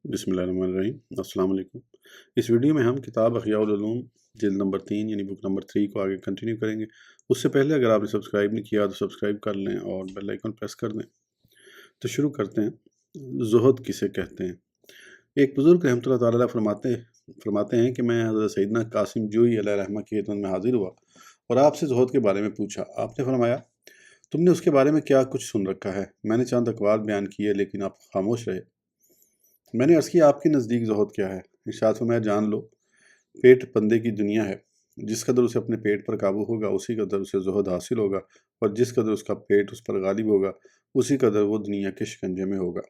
بسم اللہ الرحمن الرحیم۔ السلام علیکم۔ اس ویڈیو میں ہم کتاب احیاء العلوم جلد نمبر 3 یعنی بک نمبر 3 کو آگے کنٹینیو کریں گے۔ اس سے پہلے اگر آپ نے سبسکرائب نہیں کیا تو سبسکرائب کر لیں اور بیل آئیکن پریس کر دیں۔ تو شروع کرتے ہیں۔ زہد کسے کہتے ہیں؟ ایک بزرگ رحمۃ اللہ تعالیٰ فرماتے ہیں کہ میں حضرت سیدنا قاسم جوئی علیہ رحمہ کی خدمت میں حاضر ہوا اور آپ سے زہد کے بارے میں پوچھا۔ آپ نے فرمایا، تم نے اس کے بارے میں کیا کچھ سن رکھا ہے؟ میں نے چند اقوال بیان کیے لیکن آپ خاموش رہے۔ میں نے عرض کیا، آپ کے نزدیک زہد کیا ہے؟ ارشاد فرمایا، جان لو، پیٹ بندے کی دنیا ہے۔ جس قدر اسے اپنے پیٹ پر قابو ہوگا اسی قدر اسے زہد حاصل ہوگا، اور جس قدر اس کا پیٹ اس پر غالب ہوگا اسی قدر وہ دنیا کے شکنجے میں ہوگا۔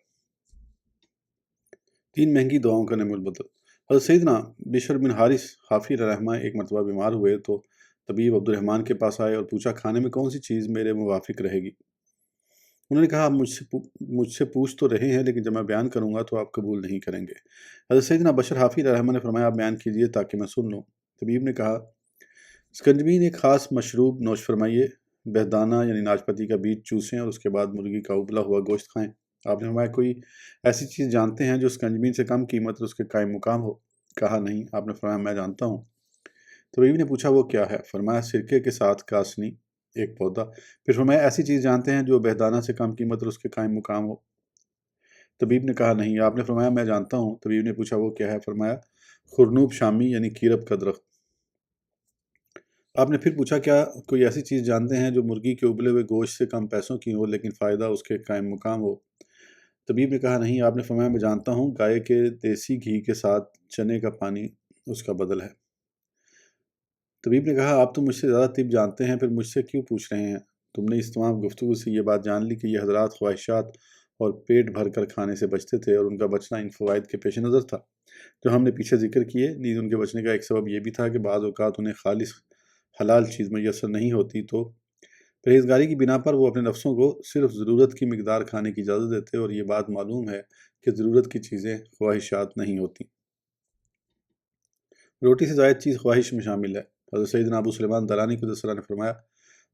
3 مہنگی دعاؤں کا نعم البدل۔ حضرت سیدنا بشر بن حارث حافی علیہ رحمہ ایک مرتبہ بیمار ہوئے تو طبیب عبد الرحمن کے پاس آئے اور پوچھا، کھانے میں کون سی چیز میرے موافق رہے گی؟ انہوں نے کہا، آپ مجھ سے پوچھ تو رہے ہیں لیکن جب میں بیان کروں گا تو آپ قبول نہیں کریں گے۔ حضرت سیدنا بشر حافی علیہ رحمہ نے فرمایا، آپ بیان کیجئے تاکہ میں سن لوں۔ طبیب نے کہا، سکنجبین ایک خاص مشروب نوش فرمائیے، بہدانہ یعنی ناشپاتی کا بیج چوسیں اور اس کے بعد مرغی کا ابلا ہوا گوشت کھائیں۔ آپ نے فرمایا، کوئی ایسی چیز جانتے ہیں جو سکنجبین سے کم قیمت اور اس کے قائم مقام ہو؟ کہا، نہیں۔ آپ نے فرمایا، میں جانتا ہوں۔ طبیب نے پوچھا، وہ کیا ہے؟ فرمایا، سرکے کے ساتھ کاسنی، ایک پودا۔ پھر فرمایا، ایسی چیز جانتے ہیں جو بہدانہ سے کم قیمت اور اس کے قائم مقام ہو؟ طبیب نے کہا، نہیں۔ آپ نے فرمایا، میں جانتا ہوں۔ طبیب نے پوچھا، وہ کیا ہے؟ فرمایا، خرنوب شامی یعنی کیرب کا درخت۔ آپ نے پھر پوچھا، کیا کوئی ایسی چیز جانتے ہیں جو مرغی کے ابلے ہوئے گوشت سے کم پیسوں کی ہو لیکن فائدہ اس کے قائم مقام ہو؟ طبیب نے کہا، نہیں۔ آپ نے فرمایا، میں جانتا ہوں، گائے کے دیسی گھی کے ساتھ چنے کا پانی اس کا بدل ہے۔ طبیب نے کہا، آپ تو مجھ سے زیادہ طب جانتے ہیں، پھر مجھ سے کیوں پوچھ رہے ہیں؟ تم نے اس تمام گفتگو سے یہ بات جان لی کہ یہ حضرات خواہشات اور پیٹ بھر کر کھانے سے بچتے تھے اور ان کا بچنا ان فوائد کے پیش نظر تھا جو ہم نے پیچھے ذکر کیے۔ نیز ان کے بچنے کا ایک سبب یہ بھی تھا کہ بعض اوقات انہیں خالص حلال چیز میسر نہیں ہوتی تو پرہیزگاری کی بنا پر وہ اپنے نفسوں کو صرف ضرورت کی مقدار کھانے کی اجازت دیتے، اور یہ بات معلوم ہے کہ ضرورت کی چیزیں خواہشات نہیں ہوتی۔ روٹی سے زائد چیز خواہش میں شامل ہے۔ حضرت سیدنا ابو سلیمان درانی قدس سرہ نے فرمایا،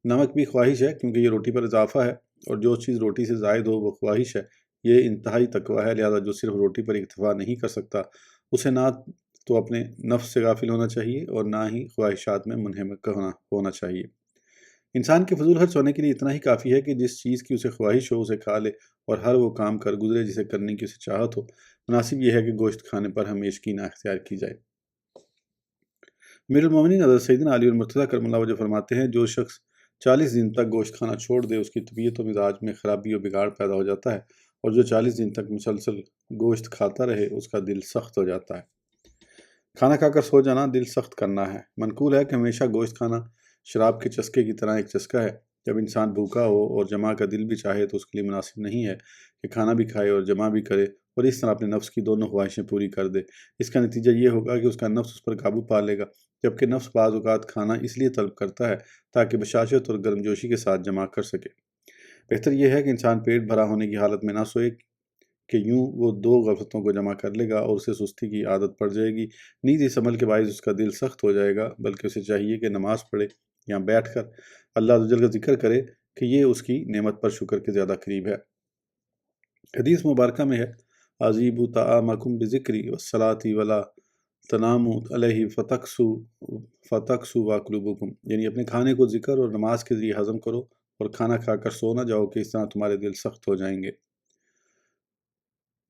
نمک بھی خواہش ہے کیونکہ یہ روٹی پر اضافہ ہے، اور جو چیز روٹی سے زائد ہو وہ خواہش ہے۔ یہ انتہائی تقویٰ ہے، لہذا جو صرف روٹی پر اکتفا نہیں کر سکتا اسے نہ تو اپنے نفس سے غافل ہونا چاہیے اور نہ ہی خواہشات میں منہمک ہونا چاہیے۔ انسان کے فضول خرچ ہونے کے لیے اتنا ہی کافی ہے کہ جس چیز کی اسے خواہش ہو اسے کھا لے اور ہر وہ کام کر گزرے جسے کرنے کی اسے چاہت ہو۔ مناسب یہ ہے کہ گوشت کھانے پر ہمیشگی نہ اختیار کی جائے۔ امیر المومنین حضرت سیدنا علی المرتضیٰ کرم اللہ وجہ فرماتے ہیں، جو شخص 40 دن تک گوشت کھانا چھوڑ دے اس کی طبیعت و مزاج میں خرابی و بگاڑ پیدا ہو جاتا ہے، اور جو 40 دن تک مسلسل گوشت کھاتا رہے اس کا دل سخت ہو جاتا ہے۔ کھانا کھا کر سو جانا دل سخت کرنا ہے۔ منقول ہے کہ ہمیشہ گوشت کھانا شراب کے چسکے کی طرح ایک چسکا ہے۔ جب انسان بھوکا ہو اور جمع کا دل بھی چاہے تو اس کے لیے مناسب نہیں ہے کہ کھانا بھی کھائے اور جمع بھی کرے اور اس طرح اپنے نفس کی دونوں خواہشیں پوری کر دے۔ اس کا نتیجہ یہ ہوگا کہ اس کا نفس اس پر قابو پا لے گا، جبکہ نفس بعض اوقات کھانا اس لیے طلب کرتا ہے تاکہ بشاشت اور گرمجوشی کے ساتھ جمع کر سکے۔ بہتر یہ ہے کہ انسان پیٹ بھرا ہونے کی حالت میں نہ سوئے کہ یوں وہ 2 غفلتوں کو جمع کر لے گا اور اسے سستی کی عادت پڑ جائے گی۔ نیز اس عمل کے باعث اس کا دل سخت ہو جائے گا، بلکہ اسے چاہیے کہ نماز پڑھے یا بیٹھ کر اللہ عز و جل کا ذکر کرے کہ یہ اس کی نعمت پر شکر کے زیادہ قریب ہے۔ حدیث مبارکہ میں ہے، عزیبوا طعامکم بذکری والصلاۃ ولا تناموا علیہ فتقسوا وقلوبکم، یعنی اپنے کھانے کو ذکر اور نماز کے ذریعے ہضم کرو اور کھانا کھا کر سو نہ جاؤ کہ اس طرح تمہارے دل سخت ہو جائیں گے۔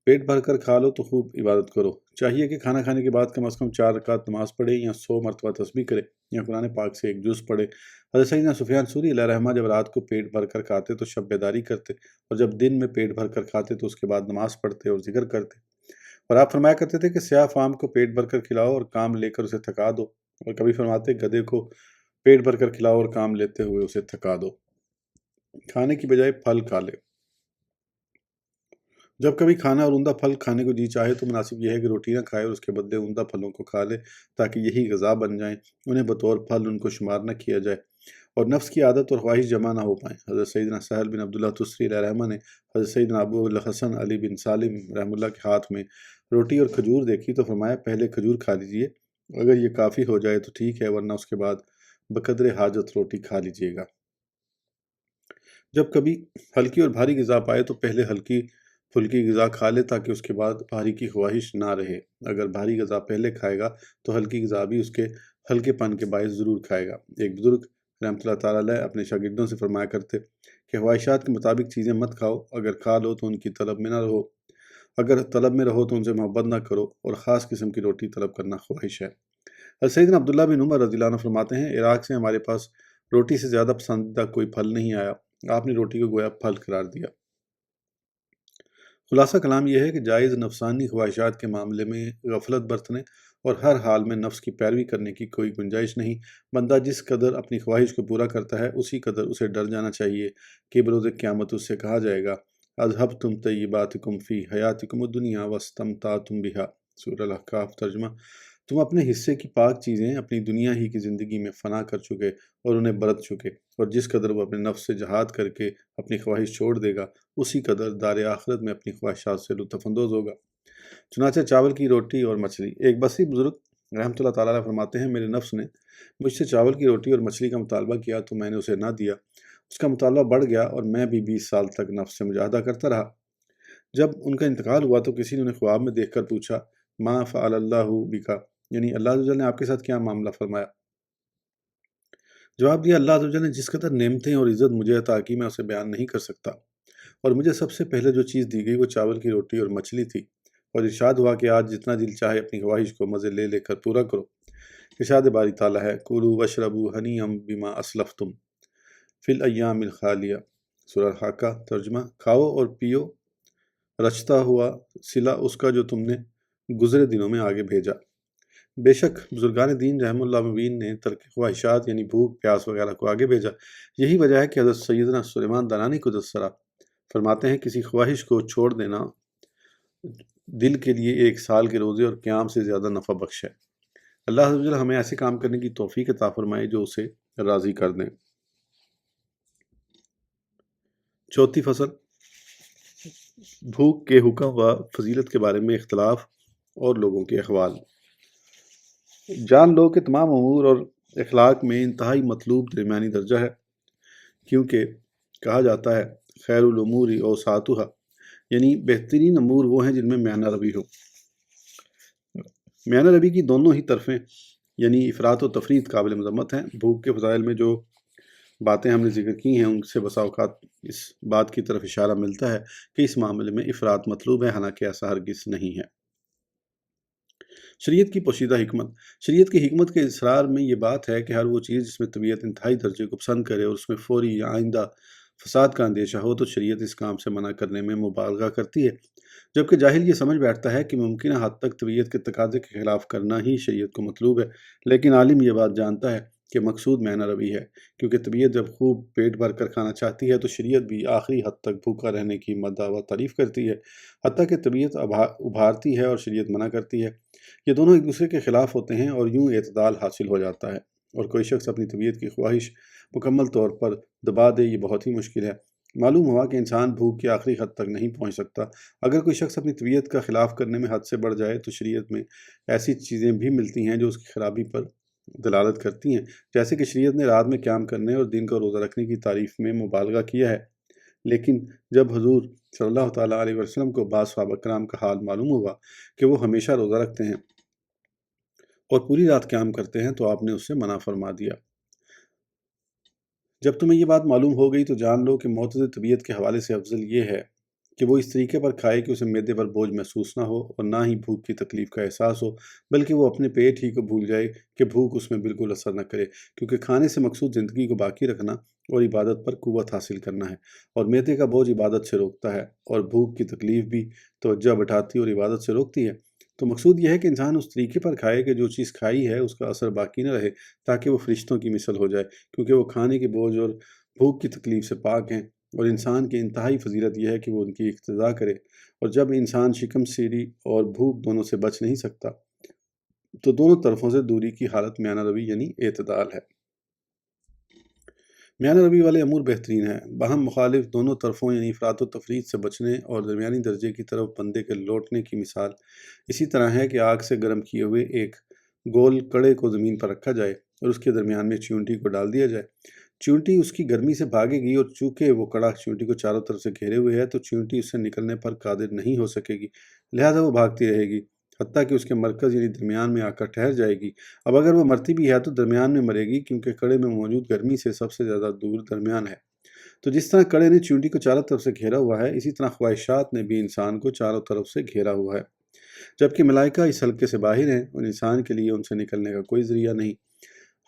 پیٹ بھر کر کھا لو تو خوب عبادت کرو۔ چاہیے کہ کھانا کھانے کے بعد کم از کم 4 رکعت نماز پڑھے یا 100 مرتبہ تسبیح کرے یا قرآن پاک سے ایک جز پڑھے۔ حضرت سیدنا سفیان ثوری علیہ رحمہ جب رات کو پیٹ بھر کر کھاتے تو شب بیداری کرتے، اور جب دن میں پیٹ بھر کر کھاتے تو اس کے بعد نماز پڑھتے اور ذکر کرتے۔ اور آپ فرمایا کرتے تھے کہ سیاہ فام کو پیٹ بھر کر کھلاؤ اور کام لے کر اسے تھکا دو، اور کبھی فرماتے گدھے کو پیٹ بھر کر کھلاؤ اور کام لیتے ہوئے اسے تھکا دو۔ کھانے کی بجائے پھل کھا لے۔ جب کبھی کھانا اور عمدہ پھل کھانے کو جی چاہے تو مناسب یہ ہے کہ روٹی نہ کھائے اور اس کے بدلے عمدہ پھلوں کو کھا لے تاکہ یہی غذا بن جائیں، انہیں بطور پھل ان کو شمار نہ کیا جائے اور نفس کی عادت اور خواہش جمع نہ ہو پائیں۔ حضرت سیدنا سہل بن عبداللہ تستری علیہ رحمہ نے حضرت سیدنا ابو الحسن علی بن سالم رحمہ اللہ کے ہاتھ میں روٹی اور کھجور دیکھی تو فرمایا، پہلے کھجور کھا لیجئے، اگر یہ کافی ہو جائے تو ٹھیک ہے، ورنہ اس کے بعد بقدر حاجت روٹی کھا لیجئے گا۔ جب کبھی ہلکی اور بھاری غذا پائے تو پہلے ہلکی پھلکی غذا کھا لے تاکہ اس کے بعد بھاری کی خواہش نہ رہے۔ اگر بھاری غذا پہلے کھائے گا تو ہلکی غذا بھی اس کے ہلکے پن کے باعث ضرور کھائے گا۔ ایک بزرگ رحمۃ اللہ تعالیٰ علیہ اپنے شاگردوں سے فرمایا کرتے کہ خواہشات کے مطابق چیزیں مت کھاؤ، اگر کھا لو تو ان کی طلب میں نہ رہو، اگر طلب میں رہو تو ان سے محبت نہ کرو، اور خاص قسم کی روٹی طلب کرنا خواہش ہے۔ سیدنا عبداللہ بن عمر رضی اللہ عنہ فرماتے ہیں، عراق سے ہمارے پاس روٹی سے زیادہ پسندیدہ کوئی پھل نہیں آیا، آپ نے روٹی کو گویا پھل قرار دیا۔ خلاصہ کلام یہ ہے کہ جائز نفسانی خواہشات کے معاملے میں غفلت برتنے اور ہر حال میں نفس کی پیروی کرنے کی کوئی گنجائش نہیں۔ بندہ جس قدر اپنی خواہش کو پورا کرتا ہے اسی قدر اسے ڈر جانا چاہیے کہ بروز قیامت اس سے کہا جائے گا اذہبتم طیباتکم فی حیاتکم الدنیا واستمتعتم بہا۔ سورہ الاحقاف۔ ترجمہ: تم اپنے حصے کی پاک چیزیں اپنی دنیا ہی کی زندگی میں فنا کر چکے اور انہیں برت چکے، اور جس قدر وہ اپنے نفس سے جہاد کر کے اپنی خواہش چھوڑ دے گا اسی قدر دار آخرت میں اپنی خواہشات سے لطف اندوز ہوگا۔ چنانچہ چاول کی روٹی اور مچھلی۔ ایک بصری بزرگ رحمۃ اللہ تعالیٰ فرماتے ہیں، میرے نفس نے مجھ سے چاول کی روٹی اور مچھلی کا مطالبہ کیا تو میں نے اسے نہ دیا۔ اس کا مطالبہ بڑھ گیا اور میں بھی 20 سال تک نفس سے مجاہدہ کرتا رہا۔ جب ان کا انتقال ہوا تو کسی نے انہیں خواب میں دیکھ کر پوچھا، ما فعل اللہ بکا، یعنی اللہ عز و جل نے آپ کے ساتھ کیا معاملہ فرمایا؟ جواب دیا، اللہ عز و جل نے جس قدر نعمتیں اور عزت مجھے عطا کی میں اسے بیان نہیں کر سکتا، اور مجھے سب سے پہلے جو چیز دی گئی وہ چاول کی روٹی اور مچھلی تھی، اور ارشاد ہوا کہ آج جتنا دل چاہے اپنی خواہش کو مزے لے لے کر پورا کرو۔ ارشاد باری تعالیٰ ہے، کُلُوا واشربوا ہنیئا بما اسلفتم فی الایام الخالیہ۔ سورہ الحاقہ۔ ترجمہ: کھاؤ اور پیو رچتا ہوا صلہ اس کا جو تم نے گزرے دنوں میں آگے بھیجا۔ بے شک بزرگان دین رحم اللہ مبین نے ترک خواہشات یعنی بھوک پیاس وغیرہ کو آگے بھیجا۔ یہی وجہ ہے کہ حضرت سیدنا سلیمان دانانی قدس سرا فرماتے ہیں، کسی خواہش کو چھوڑ دینا دل کے لیے 1 سال کے روزے اور قیام سے زیادہ نفع بخش ہے۔ اللہ عز و جل ہمیں ایسے کام کرنے کی توفیق عطا فرمائے جو اسے راضی کر دیں۔ چوتھی فصل، بھوک کے حکم و فضیلت کے بارے میں اختلاف اور لوگوں کے احوال۔ جان لو کہ تمام امور اور اخلاق میں انتہائی مطلوب درمیانی درجہ ہے، کیونکہ کہا جاتا ہے خیر الامور اوساطھا، یعنی بہترین امور وہ ہیں جن میں میانہ روی ہو۔ میانہ روی کی دونوں ہی طرفیں یعنی افراط و تفریط قابل مذمت ہیں۔ بھوک کے فضائل میں جو باتیں ہم نے ذکر کی ہیں ان سے بسا اوقات اس بات کی طرف اشارہ ملتا ہے کہ اس معاملے میں افراط مطلوب ہے، حالانکہ ایسا ہرگز نہیں ہے۔ شریعت کی پوشیدہ حکمت۔ شریعت کی حکمت کے اصرار میں یہ بات ہے کہ ہر وہ چیز جس میں طبیعت انتہائی درجے کو پسند کرے اور اس میں فوری یا آئندہ فساد کا اندیشہ ہو تو شریعت اس کام سے منع کرنے میں مبالغہ کرتی ہے، جبکہ جاہل یہ سمجھ بیٹھتا ہے کہ ممکنہ حد تک طبیعت کے تقاضے کے خلاف کرنا ہی شریعت کو مطلوب ہے، لیکن عالم یہ بات جانتا ہے کہ مقصود میانہ روی ہے، کیونکہ طبیعت جب خوب پیٹ بھر کر کھانا چاہتی ہے تو شریعت بھی آخری حد تک بھوکا رہنے کی مدح و تعریف کرتی ہے، حتیٰ کہ طبیعت ابھارتی ہے اور شریعت منع کرتی ہے۔ یہ دونوں ایک دوسرے کے خلاف ہوتے ہیں اور یوں اعتدال حاصل ہو جاتا ہے، اور کوئی شخص اپنی طبیعت کی خواہش مکمل طور پر دبا دے یہ بہت ہی مشکل ہے۔ معلوم ہوا کہ انسان بھوک کی آخری حد تک نہیں پہنچ سکتا۔ اگر کوئی شخص اپنی طبیعت کا خلاف کرنے میں حد سے بڑھ جائے تو شریعت میں ایسی چیزیں بھی ملتی ہیں جو اس کی خرابی پر دلالت کرتی ہیں، جیسے کہ شریعت نے رات میں قیام کرنے اور دن کا روزہ رکھنے کی تعریف میں مبالغہ کیا ہے، لیکن جب حضور صلی اللہ تعالیٰ علیہ وسلم کو بعض صحابہ کرام کا حال معلوم ہوا کہ وہ ہمیشہ روزہ رکھتے ہیں اور پوری رات قیام کرتے ہیں تو آپ نے اس سے منع فرما دیا۔ جب تمہیں یہ بات معلوم ہو گئی تو جان لو کہ معتدل طبیعت کے حوالے سے افضل یہ ہے کہ وہ اس طریقے پر کھائے کہ اسے معدے پر بوجھ محسوس نہ ہو اور نہ ہی بھوک کی تکلیف کا احساس ہو، بلکہ وہ اپنے پیٹ ہی کو بھول جائے کہ بھوک اس میں بالکل اثر نہ کرے، کیونکہ کھانے سے مقصود زندگی کو باقی رکھنا اور عبادت پر قوت حاصل کرنا ہے، اور معدے کا بوجھ عبادت سے روکتا ہے، اور بھوک کی تکلیف بھی توجہ بٹھاتی اور عبادت سے روکتی ہے۔ تو مقصود یہ ہے کہ انسان اس طریقے پر کھائے کہ جو چیز کھائی ہے اس کا اثر باقی نہ رہے، تاکہ وہ فرشتوں کی مثل ہو جائے، کیونکہ وہ کھانے کے بوجھ اور بھوک کی تکلیف سے پاک ہیں، اور انسان کی انتہائی فضیلت یہ ہے کہ وہ ان کی اقتداء کرے، اور جب انسان شکم سیری اور بھوک دونوں سے بچ نہیں سکتا تو دونوں طرفوں سے دوری کی حالت میانہ روی یعنی اعتدال ہے۔ میانہ روی والے امور بہترین ہیں۔ باہم مخالف دونوں طرفوں یعنی افراط و تفریط سے بچنے اور درمیانی درجے کی طرف بندے کے لوٹنے کی مثال اسی طرح ہے کہ آگ سے گرم کیے ہوئے ایک گول کڑے کو زمین پر رکھا جائے اور اس کے درمیان میں چیونٹی کو ڈال دیا جائے۔ چیونٹی اس کی گرمی سے بھاگے گی، اور چونکہ وہ کڑا چیونٹی کو چاروں طرف سے گھیرے ہوئے ہے تو چیونٹی اس سے نکلنے پر قادر نہیں ہو سکے گی، لہذا وہ بھاگتی رہے گی حتیٰ کہ اس کے مرکز یعنی درمیان میں آ کر ٹھہر جائے گی۔ اب اگر وہ مرتی بھی ہے تو درمیان میں مرے گی، کیونکہ کڑے میں موجود گرمی سے سب سے زیادہ دور درمیان ہے۔ تو جس طرح کڑے نے چیونٹی کو چاروں طرف سے گھیرا ہوا ہے، اسی طرح خواہشات نے بھی انسان کو چاروں طرف سے گھیرا ہوا ہے، جبکہ ملائکہ اس حلقے سے باہر ہیں اور انسان کے لیے ان سے نکلنے کا کوئی ذریعہ نہیں۔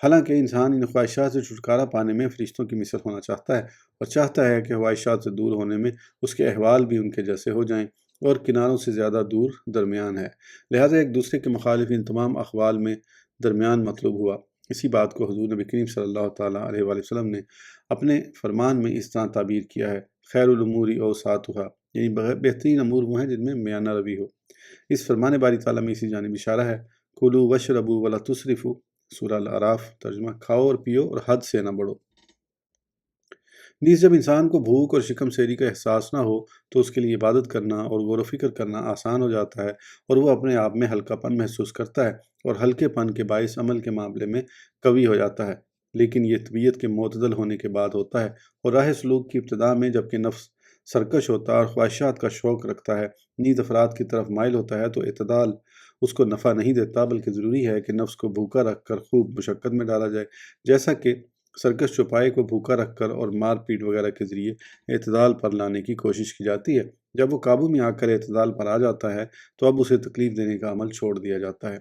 حالانکہ انسان ان خواہشات سے چھٹکارا پانے میں فرشتوں کی مثل ہونا چاہتا ہے، اور چاہتا ہے کہ خواہشات سے دور ہونے میں اس کے احوال بھی ان کے جیسے ہو جائیں، اور کناروں سے زیادہ دور درمیان ہے، لہذا ایک دوسرے کے مخالف ان تمام احوال میں درمیان مطلوب ہوا۔ اسی بات کو حضور نبی کریم صلی اللہ تعالیٰ علیہ وآلہ وسلم نے اپنے فرمان میں اس طرح تعبیر کیا ہے: خیر الامور اوساطھا، یعنی بہترین امور وہ ہیں جن میں میانہ روی ہو۔ اس فرمان باری تعالیٰ میں اسی جانب اشارہ ہے: کلوا واشربوا ولا تسرفوا، سورہ الاعراف، ترجمہ: کھاؤ اور پیو اور حد سے نہ بڑھو۔ نیز جب انسان کو بھوک اور شکم سیری کا احساس نہ ہو تو اس کے لیے عبادت کرنا اور غور و فکر کرنا آسان ہو جاتا ہے، اور وہ اپنے آپ میں ہلکا پن محسوس کرتا ہے، اور ہلکے پن کے باعث عمل کے معاملے میں قوی ہو جاتا ہے۔ لیکن یہ طبیعت کے معتدل ہونے کے بعد ہوتا ہے، اور راہ سلوک کی ابتدا میں جبکہ نفس سرکش ہوتا ہے اور خواہشات کا شوق رکھتا ہے، نیز افراد کی طرف مائل ہوتا ہے، تو اعتدال اس کو نفع نہیں دیتا، بلکہ ضروری ہے کہ نفس کو بھوکا رکھ کر خوب مشقت میں ڈالا جائے، جیسا کہ سرکش چوپائے کو بھوکا رکھ کر اور مار پیٹ وغیرہ کے ذریعے اعتدال پر لانے کی کوشش کی جاتی ہے۔ جب وہ قابو میں آ کر اعتدال پر آ جاتا ہے تو اب اسے تکلیف دینے کا عمل چھوڑ دیا جاتا ہے۔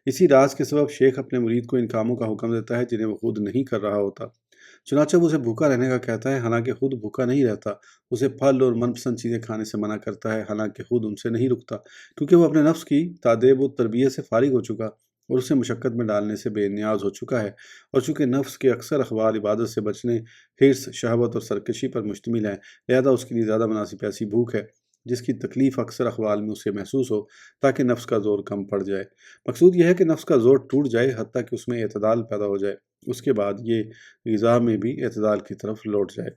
اسی راز کے سبب شیخ اپنے مرید کو ان کاموں کا حکم دیتا ہے جنہیں وہ خود نہیں کر رہا ہوتا، چنانچہ وہ اسے بھوکا رہنے کا کہتا ہے حالانکہ خود بھوکا نہیں رہتا، اسے پھل اور من پسند چیزیں کھانے سے منع کرتا ہے حالانکہ خود ان سے نہیں رکتا، کیونکہ وہ اپنے نفس کی تادیب و تربیت سے فارغ ہو چکا اور اسے مشقت میں ڈالنے سے بے نیاز ہو چکا ہے، اور چونکہ نفس کے اکثر احوال عبادت سے بچنے، حرص، شہوت اور سرکشی پر مشتمل ہیں، لہذا اس کے لیے زیادہ مناسب ایسی بھوک ہے جس کی تکلیف اکثر احوال میں اسے محسوس ہو، تاکہ نفس کا زور کم پڑ جائے۔ مقصود یہ ہے کہ نفس کا زور ٹوٹ جائے حتیٰ کہ اس میں اعتدال پیدا ہو جائے، اس کے بعد یہ غذا میں بھی اعتدال کی طرف لوٹ جائے۔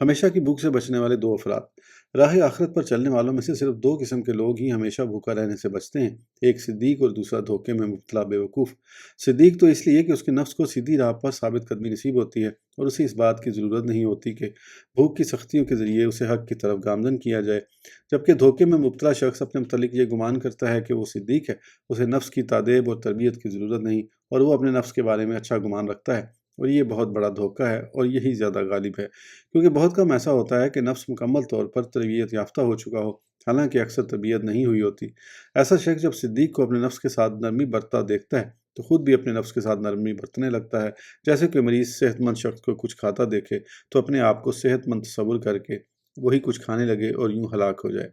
ہمیشہ کی بھوک سے بچنے والے دو افراد۔ راہ آخرت پر چلنے والوں میں سے صرف دو قسم کے لوگ ہی ہمیشہ بھوکا رہنے سے بچتے ہیں، ایک صدیق اور دوسرا دھوکے میں مبتلا بے وقوف۔ صدیق تو اس لیے کہ اس کے نفس کو سیدھی راہ پر ثابت قدمی نصیب ہوتی ہے اور اسے اس بات کی ضرورت نہیں ہوتی کہ بھوک کی سختیوں کے ذریعے اسے حق کی طرف گامزن کیا جائے، جبکہ دھوکے میں مبتلا شخص اپنے متعلق یہ گمان کرتا ہے کہ وہ صدیق ہے، اسے نفس کی تادیب اور تربیت کی ضرورت نہیں، اور وہ اپنے نفس کے بارے میں اچھا گمان رکھتا ہے، اور یہ بہت بڑا دھوکہ ہے اور یہی زیادہ غالب ہے، کیونکہ بہت کم ایسا ہوتا ہے کہ نفس مکمل طور پر تربیت یافتہ ہو چکا ہو، حالانکہ اکثر تربیت نہیں ہوئی ہوتی۔ ایسا شخص جب صدیق کو اپنے نفس کے ساتھ نرمی برتتا دیکھتا ہے تو خود بھی اپنے نفس کے ساتھ نرمی برتنے لگتا ہے، جیسے کوئی مریض صحت مند شخص کو کچھ کھاتا دیکھے تو اپنے آپ کو صحت مند تصور کر کے وہی کچھ کھانے لگے اور یوں ہلاک ہو جائے۔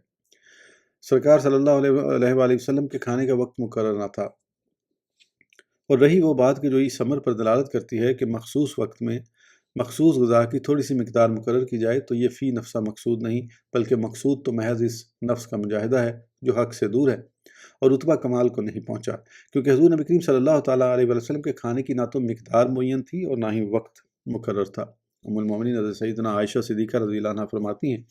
سرکار صلی اللہ علیہ وآلہ وسلم کے کھانے کا وقت مقرر نہ تھا، اور رہی وہ بات کہ جو اس امر پر دلالت کرتی ہے کہ مخصوص وقت میں مخصوص غذا کی تھوڑی سی مقدار مقرر کی جائے، تو یہ فی نفسہ مقصود نہیں، بلکہ مقصود تو محض اس نفس کا مجاہدہ ہے جو حق سے دور ہے اور رتبہ کمال کو نہیں پہنچا، کیونکہ حضور نبی کریم صلی اللہ تعالیٰ علیہ وسلم کے کھانے کی نہ تو مقدار معین تھی اور نہ ہی وقت مقرر تھا۔ ام المومنین حضرت سیدنا عائشہ صدیقہ رضی اللہ عنہا فرماتی ہیں،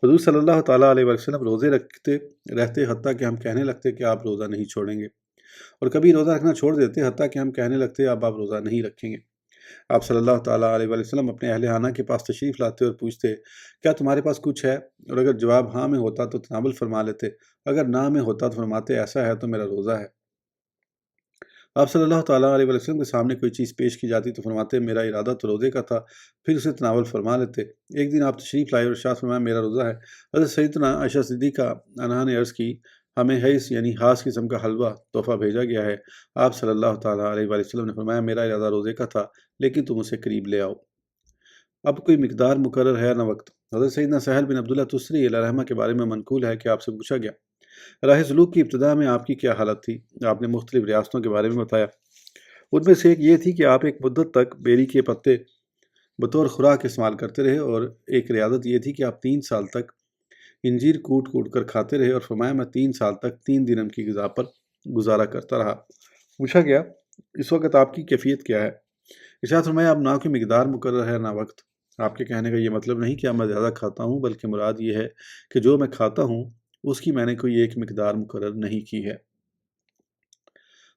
حضور صلی اللہ تعالیٰ علیہ وسلم روزے رکھتے رہتے حتیٰ کہ ہم کہنے لگتے کہ آپ روزہ نہیں چھوڑیں گے، اور کبھی روزہ رکھنا چھوڑ دیتے حتیٰ کہ ہم کہنے لگتے اب آپ روزہ نہیں رکھیں گے۔ آپ صلی اللہ تعالیٰ علیہ وسلم اپنے اہل خانہ کے پاس تشریف لاتے اور پوچھتے کیا تمہارے پاس کچھ ہے، اور اگر جواب ہاں میں ہوتا تو تناول فرما لیتے، اگر نہ میں ہوتا تو فرماتے ایسا ہے تو میرا روزہ ہے۔ آپ صلی اللہ تعالیٰ علیہ وسلم کے سامنے کوئی چیز پیش کی جاتی تو فرماتے میرا ارادہ تو روزے کا تھا، پھر اسے تناول فرما لیتے۔ ایک دن آپ تشریف لائے اور ارشاد فرمایا میرا روزہ ہے۔ حضرت سیدنا عائشہ صدیقہ عنہا نے عرض کی ہمیں حیث یعنی خاص قسم کا حلوہ تحفہ بھیجا گیا ہے۔ آپ صلی اللہ تعالیٰ علیہ وسلم نے فرمایا میرا ارادہ روزے کا تھا، لیکن تم اسے قریب لے آؤ۔ اب کوئی مقدار مقرر ہے نہ وقت۔ حضرت سیدنا سہل بن عبداللہ تستری علیہ رحمہ کے بارے میں منقول ہے کہ آپ سے پوچھا گیا راہ سلوک کی ابتدا میں آپ کی کیا حالت تھی؟ آپ نے مختلف ریاستوں کے بارے میں بتایا، ان میں سے ایک یہ تھی کہ آپ ایک مدت تک بیری کے پتے بطور خوراک استعمال کرتے رہے، اور ایک ریاست یہ تھی کہ آپ 3 سال تک انجیر کوٹ کوٹ کر کھاتے رہے، اور فرمایا میں 3 سال تک 3 درہم کی غذا پر گزارا کرتا رہا۔ پوچھا گیا اس وقت آپ کی کیفیت کیا ہے؟ ارشاد فرمایا اب نہ کوئی مقدار مقرر ہے نہ وقت۔ آپ کے کہنے کا یہ مطلب نہیں کہ اب میں زیادہ کھاتا ہوں، بلکہ مراد یہ ہے کہ جو میں کھاتا ہوں اس کی میں نے کوئی ایک مقدار مقرر نہیں کی ہے۔